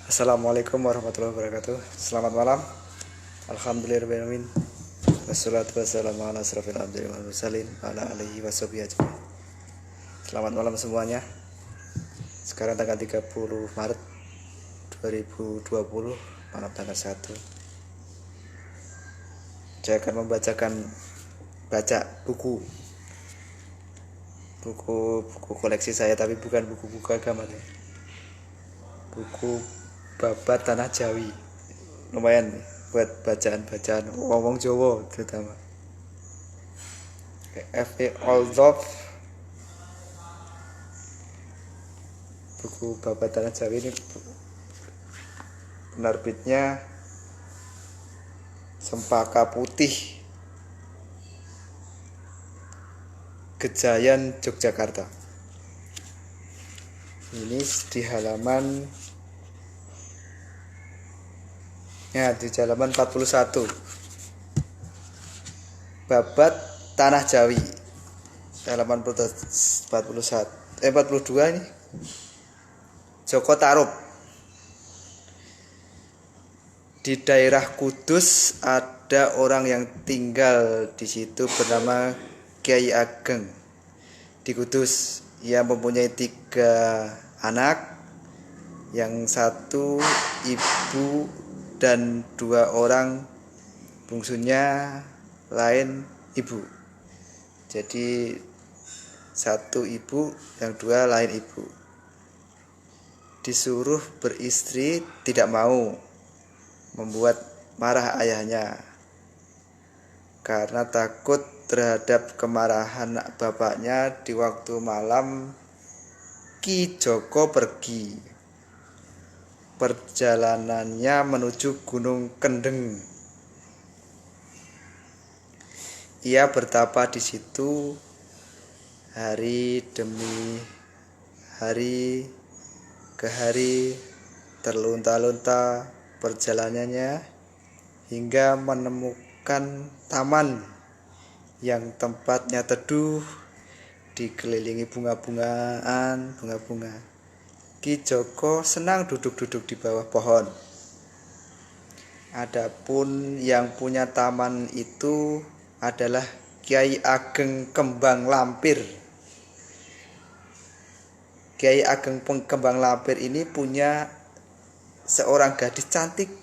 Assalamualaikum warahmatullahi wabarakatuh. Selamat malam. Alhamdulillahirobbilalamin. Wassalatu wassalamu ala asrofil anbiya'i wal mursalin ala alihi washabihi ajmain. Selamat malam semuanya. Sekarang tanggal 30 Maret 2020, malam tanggal 1. Saya akan baca buku koleksi saya, tapi bukan buku-buku agama ya. Buku babat tanah Jawi, lumayan buat bacaan wong Jawa terutama. F.A. Oldorf, buku babat tanah Jawi ini penerbitnya Cempaka Putih, Gejayan, Yogyakarta. Ini di halaman 41, babat tanah Jawi, halaman 42 ini. Joko Tarub. Di daerah Kudus ada orang yang tinggal di situ bernama Kiai Ageng di Kudus. Ia mempunyai 3 anak, yang 1 ibu dan 2 orang bungsunya lain ibu. Jadi 1 ibu, yang 2 lain ibu. Disuruh beristri, tidak mau, membuat marah ayahnya. Karena takut terhadap kemarahan bapaknya, di waktu malam Ki Joko pergi. Perjalanannya menuju Gunung Kendeng. Ia bertapa di situ hari demi hari, ke hari, terlunta-lunta perjalanannya hingga menemukan taman yang tempatnya teduh, dikelilingi bunga. Ki Joko senang duduk-duduk di bawah pohon. Adapun yang punya taman itu adalah Kiai Ageng Kembang Lampir. Kiai Ageng Kembang Lampir ini punya seorang gadis cantik.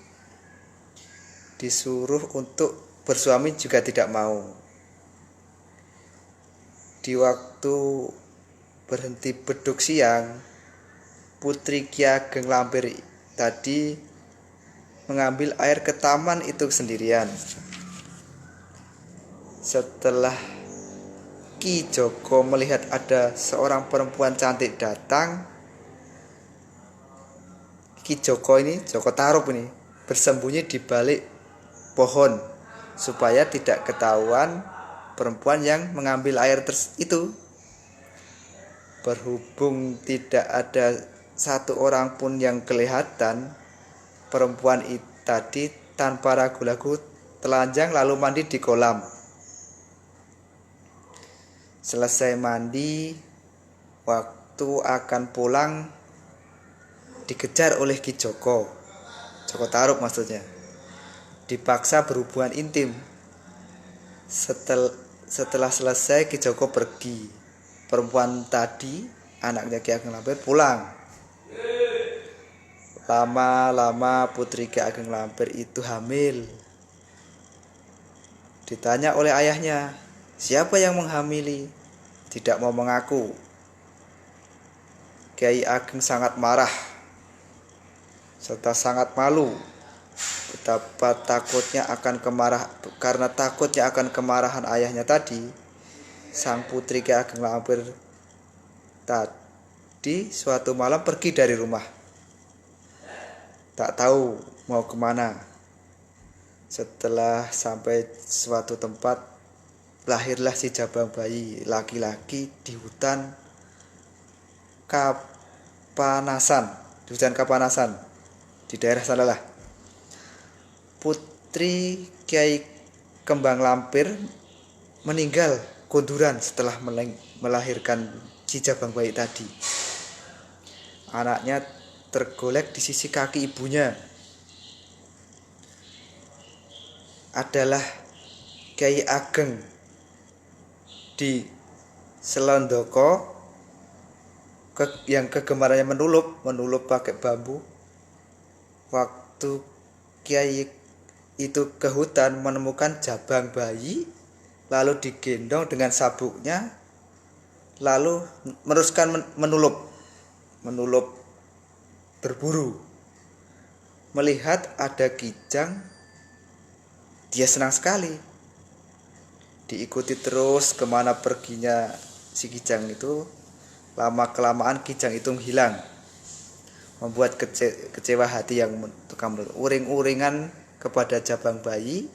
Disuruh untuk bersuami juga tidak mau. Di waktu berhenti beduk siang, putri Ki Ageng Lampir tadi mengambil air ke taman itu sendirian. Setelah Ki Joko melihat ada seorang perempuan cantik datang, Ki Joko Tarub ini bersembunyi di balik pohon supaya tidak ketahuan perempuan yang mengambil air itu. Berhubung tidak ada 1 orang pun yang kelihatan, perempuan tadi tanpa ragu-ragu telanjang lalu mandi di kolam. Selesai mandi, waktu akan pulang dikejar oleh Ki Joko Tarub maksudnya. Dipaksa berhubungan intim. Setelah selesai, Ki Joko pergi. Perempuan tadi, anaknya Ki Ageng Lampir, pulang. Lama-lama putri Ki Ageng Lampir itu hamil. Ditanya oleh ayahnya, siapa yang menghamili? Tidak mau mengaku. Kiai Ageng sangat marah serta sangat malu. Karena takutnya akan kemarahan ayahnya tadi, sang putri Ki Ageng Lampir tadi suatu malam pergi dari rumah. Tak tahu mau kemana. Setelah sampai suatu tempat, lahirlah si jabang bayi laki-laki di hutan Kapanasan, di daerah sanalah. Putri Kiai Kembang Lampir meninggal kunduran setelah melahirkan si jabang bayi tadi. Anaknya tergolek di sisi kaki ibunya adalah Kyai Ageng di Selondoko yang kegemarannya menulup pakai bambu. Waktu Kyai itu ke hutan menemukan jabang bayi, lalu digendong dengan sabuknya, lalu meneruskan menulup berburu. Melihat ada kijang, dia senang sekali. Diikuti terus kemana perginya si kijang itu. Lama kelamaan kijang itu hilang, membuat kecewa hati yang tukang uring-uringan kepada jabang bayi.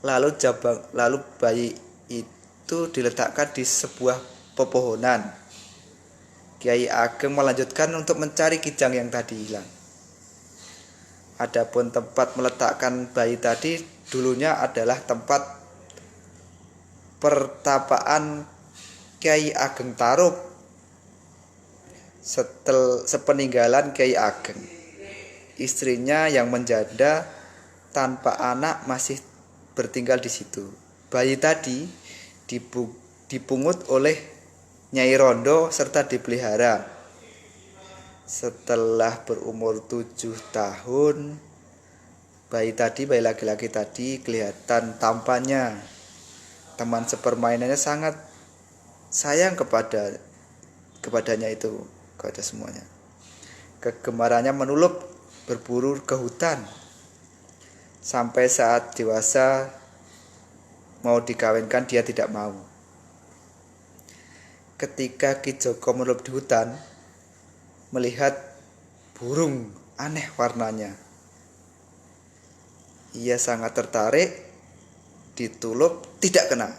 Lalu bayi itu diletakkan di sebuah pepohonan. Kyai Ageng melanjutkan untuk mencari kijang yang tadi hilang. Adapun tempat meletakkan bayi tadi dulunya adalah tempat pertapaan Kyai Ageng Tarup. Sepeninggalan Kyai Ageng, istrinya yang menjanda tanpa anak masih bertinggal di situ. Bayi tadi dipungut oleh Nyai Rondo serta dipelihara. Setelah berumur 7 tahun, bayi laki-laki tadi kelihatan tampannya. Teman sepermainannya sangat sayang kepadanya itu, kepada semuanya. Kegemarannya menulup berburu ke hutan. Sampai saat dewasa mau dikawinkan, dia tidak mau. Ketika Ki Joko menulup di hutan, melihat burung aneh warnanya. Ia sangat tertarik, ditulup, tidak kena.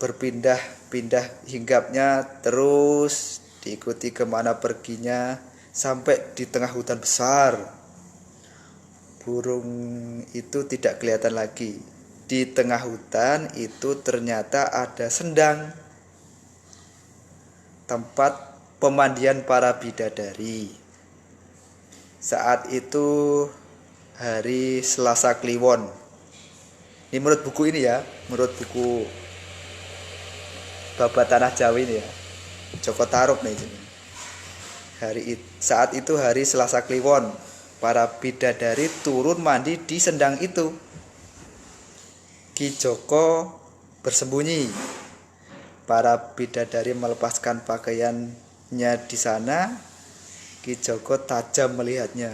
Berpindah-pindah hinggapnya terus, diikuti kemana perginya, sampai di tengah hutan besar. Burung itu tidak kelihatan lagi. Di tengah hutan itu ternyata ada sendang, tempat pemandian para bidadari. Saat itu hari Selasa Kliwon. Ini menurut buku ini ya, menurut buku Babat Tanah Jawa ini ya, Joko Tarub nih. Saat itu hari Selasa Kliwon. Para bidadari turun mandi di sendang itu. Ki Joko bersembunyi. Para bidadari melepaskan pakaiannya di sana. Ki Joko tajam melihatnya,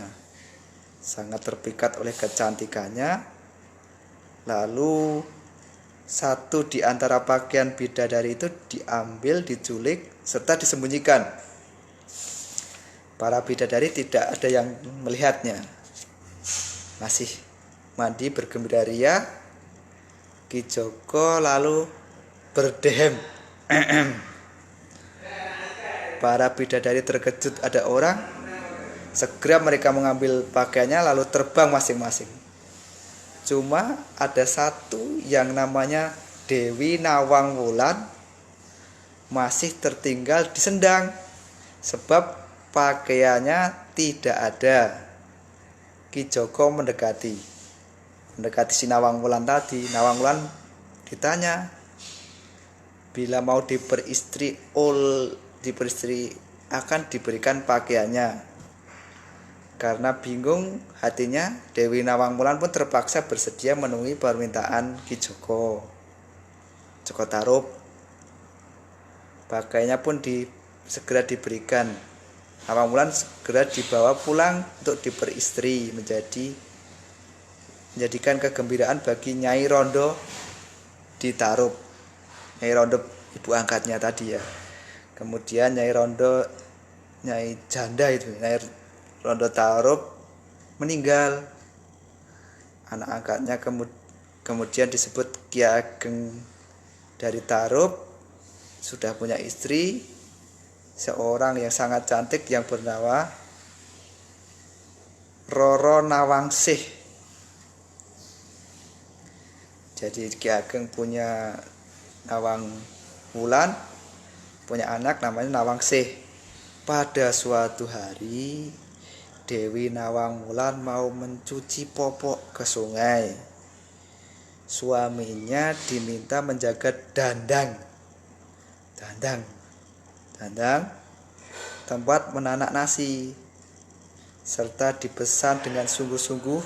sangat terpikat oleh kecantikannya. Lalu satu di antara pakaian bidadari itu diambil, diculik, serta disembunyikan. Para bidadari tidak ada yang melihatnya, masih mandi bergembira ria. Ki Joko lalu berdehem. Para bidadari terkejut ada orang. Segera mereka mengambil pakaiannya lalu terbang masing-masing. Cuma ada satu yang namanya Dewi Nawang Wulan masih tertinggal di sendang, sebab pakaiannya tidak ada. Ki Joko mendekati si Nawang Wulan tadi. Nawang Wulan ditanya, bila mau diperistri akan diberikan pakaiannya. Karena bingung hatinya, Dewi Nawang Wulan pun terpaksa bersedia memenuhi permintaan Ki Joko Tarub. Pakaiannya pun segera diberikan. Nawang Wulan segera dibawa pulang untuk diperistri, menjadikan kegembiraan bagi Nyai Rondo di Tarub. Nyai Rondo ibu angkatnya tadi ya. Kemudian Nyai janda itu, Nyai Rondo Tarub meninggal. Anak angkatnya kemudian disebut Ki Ageng dari Tarub, sudah punya istri, seorang yang sangat cantik yang bernama Roro Nawangsih. Jadi Ki Ageng punya Nawang Wulan, punya anak namanya Nawangsih. Pada suatu hari, Dewi Nawang Wulan mau mencuci popok ke sungai. Suaminya diminta menjaga dandang tempat menanak nasi, serta dipesan dengan sungguh-sungguh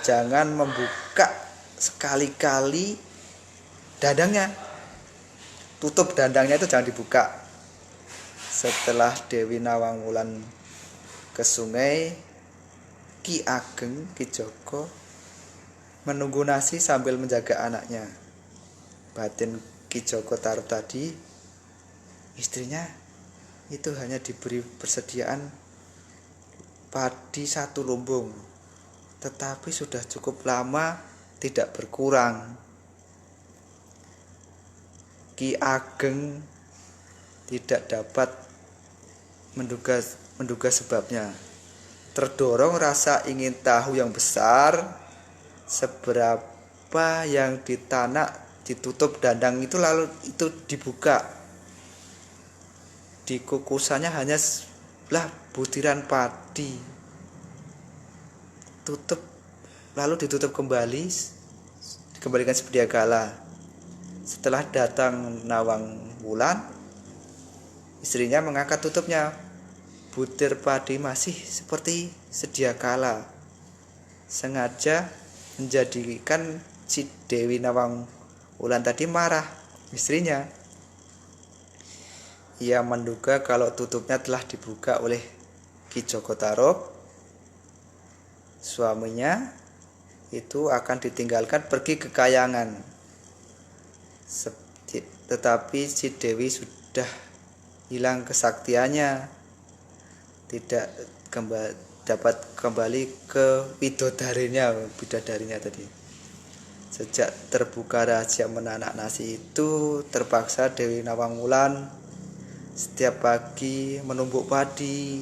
jangan membuka sekali-kali dandangnya. Tutup dandangnya itu jangan dibuka. Setelah Dewi Nawang Wulan ke sungai, Ki Ageng, Ki Joko menunggu nasi sambil menjaga anaknya. Batin Ki Joko Tarub tadi, istrinya itu hanya diberi persediaan padi 1 lumbung, tetapi sudah cukup lama tidak berkurang. Ki Ageng tidak dapat menduga sebabnya. Terdorong rasa ingin tahu yang besar, seberapa yang ditanak ditutup dandang itu lalu itu dibuka. Di kukusannya hanya butiran padi. Ditutup kembali, dikembalikan seperti kala. Setelah datang Nawang Wulan, istrinya mengangkat tutupnya. Butir padi masih seperti sedia kala. Sengaja menjadikan si Dewi Nawang Wulan tadi marah istrinya. Ia menduga kalau tutupnya telah dibuka oleh Ki Joko Tarub, suaminya itu akan ditinggalkan pergi ke kayangan. Tetapi si Dewi sudah hilang kesaktiannya, tidak dapat kembali ke bidadarinya tadi. Sejak terbuka rahasia menanak nasi itu, terpaksa Dewi Nawang Wulan setiap pagi menumbuk padi.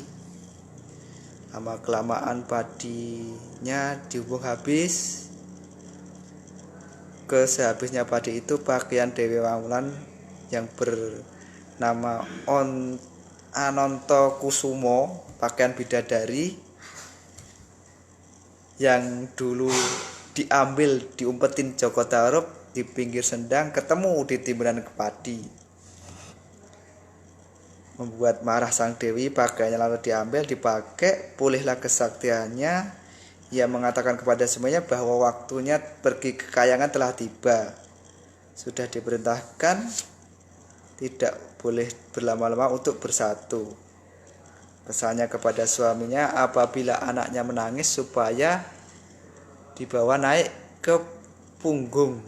Lama kelamaan padinya dihubung habis. Sehabisnya padi itu, pakaian Dewi Nawang Wulan yang bernama Ananta Kusumo, pakaian bidadari yang dulu diumpetin Joko Tarub di pinggir sendang, ketemu di timbunan padi. Membuat marah sang Dewi, pakaiannya lalu diambil, dipakai, pulihlah kesaktiannya. Ia mengatakan kepada semuanya bahwa waktunya pergi ke kayangan telah tiba. Sudah diperintahkan tidak boleh berlama-lama untuk bersatu. Pesannya kepada suaminya, apabila anaknya menangis supaya dibawa naik ke panggung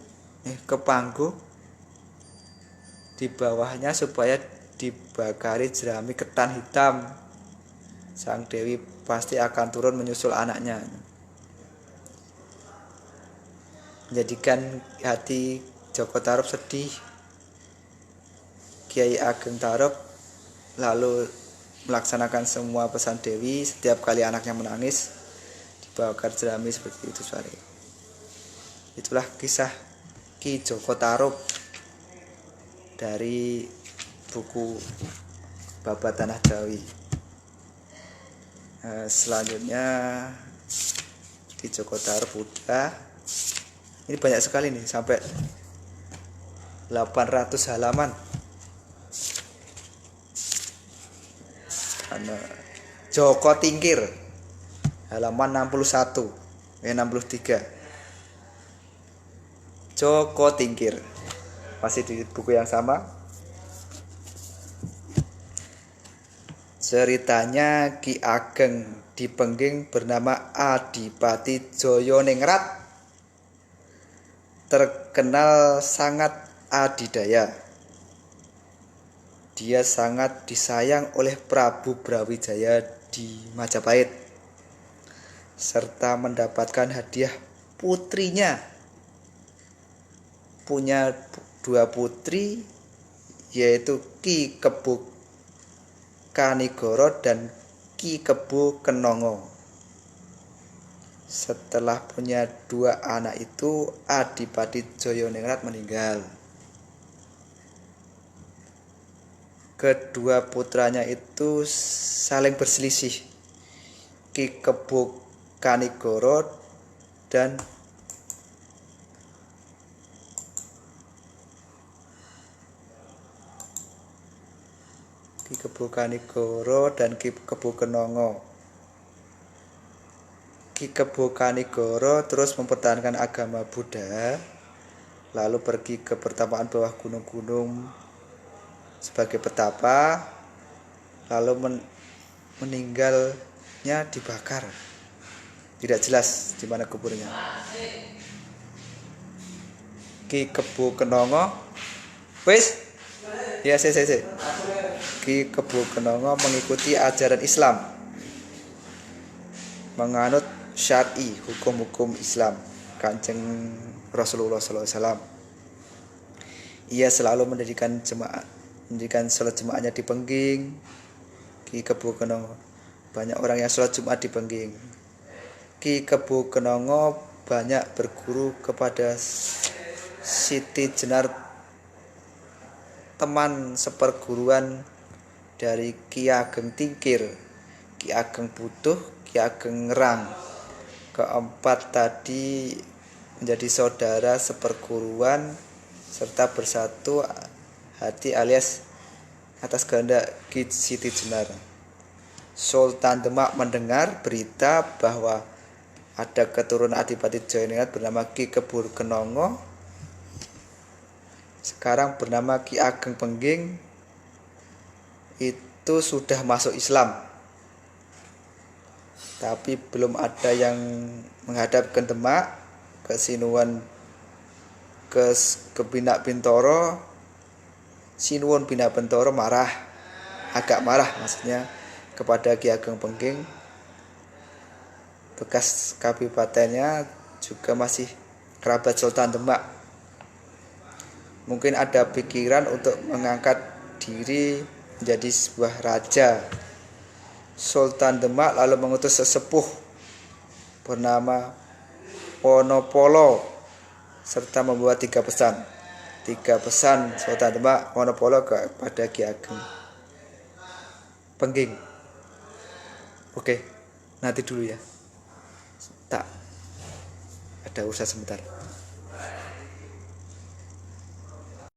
di bawahnya supaya dibakari jerami ketan hitam. Sang Dewi pasti akan turun menyusul anaknya. Menjadikan hati Joko Tarub sedih. Kiai Ageng Tarub lalu melaksanakan semua pesan Dewi. Setiap kali anaknya menangis, dibakar jerami seperti itu. Itulah kisah Ki Joko Tarub dari buku Babat Tanah Jawi. Selanjutnya Ki Joko Tarub udah. Ini banyak sekali nih, sampai 800 halaman. Joko Tingkir halaman 63. Joko Tingkir masih di buku yang sama. Ceritanya Ki Ageng dipengging bernama Adipati Joyoningrat, terkenal sangat adidaya. Dia sangat disayang oleh Prabu Brawijaya di Majapahit, serta mendapatkan hadiah putrinya. Punya 2 putri, yaitu Ki Kebo Kanigoro dan Ki Kebo Kenongo. Setelah punya 2 anak itu, Adipati Joyoningrat meninggal. kedua putranya itu saling berselisih, Ki Kebo Kanigoro dan Ki Kebo Kanigoro dan Ki Kebo Kenongo. Ki Kebo Kanigoro terus mempertahankan agama Buddha, lalu pergi ke pertapaan bawah gunung-gunung sebagai petapa, lalu meninggalnya dibakar. Tidak jelas di mana kuburnya. Ki Kebo Kenongo, wis? Ya, saya. Ki Kebo Kenongo mengikuti ajaran Islam, menganut syar'i, hukum-hukum Islam Kanjeng Rasulullah SAW. Ia selalu mendirikan sholat Jumatnya di Pengging. Ki Kebo Kenongo, banyak orang yang sholat Jumat di Pengging. Ki Kebo Kenongo banyak berguru kepada Siti Jenar, teman seperguruan dari Ki Ageng Tingkir, Ki Ageng Butuh, Ki Ageng Ngerang. Keempat tadi menjadi saudara seperguruan serta bersatu hati alias atas kehendak Ki Siti Jenar. Sultan Demak mendengar berita bahwa ada keturunan Adipati Jayaningrat bernama Ki Kebo Kenongo, sekarang bernama Ki Ageng Pengging, itu sudah masuk Islam, tapi belum ada yang menghadap ke Demak, ke Sinuwun, ke Bina Bintoro. Sinuwun Bina Bintoro agak marah maksudnya kepada Ki Ageng Pengging. Bekas kabupatennya juga masih kerabat Sultan Demak. Mungkin ada pikiran untuk mengangkat diri menjadi sebuah raja. Sultan Demak lalu mengutus sesepuh bernama Wonopolo serta membawa 3 pesan. 3 pesan Sultan Demak Wonopolo kepada Ki Ageng Pengging. Oke, nanti dulu ya. Tak ada urusan sebentar.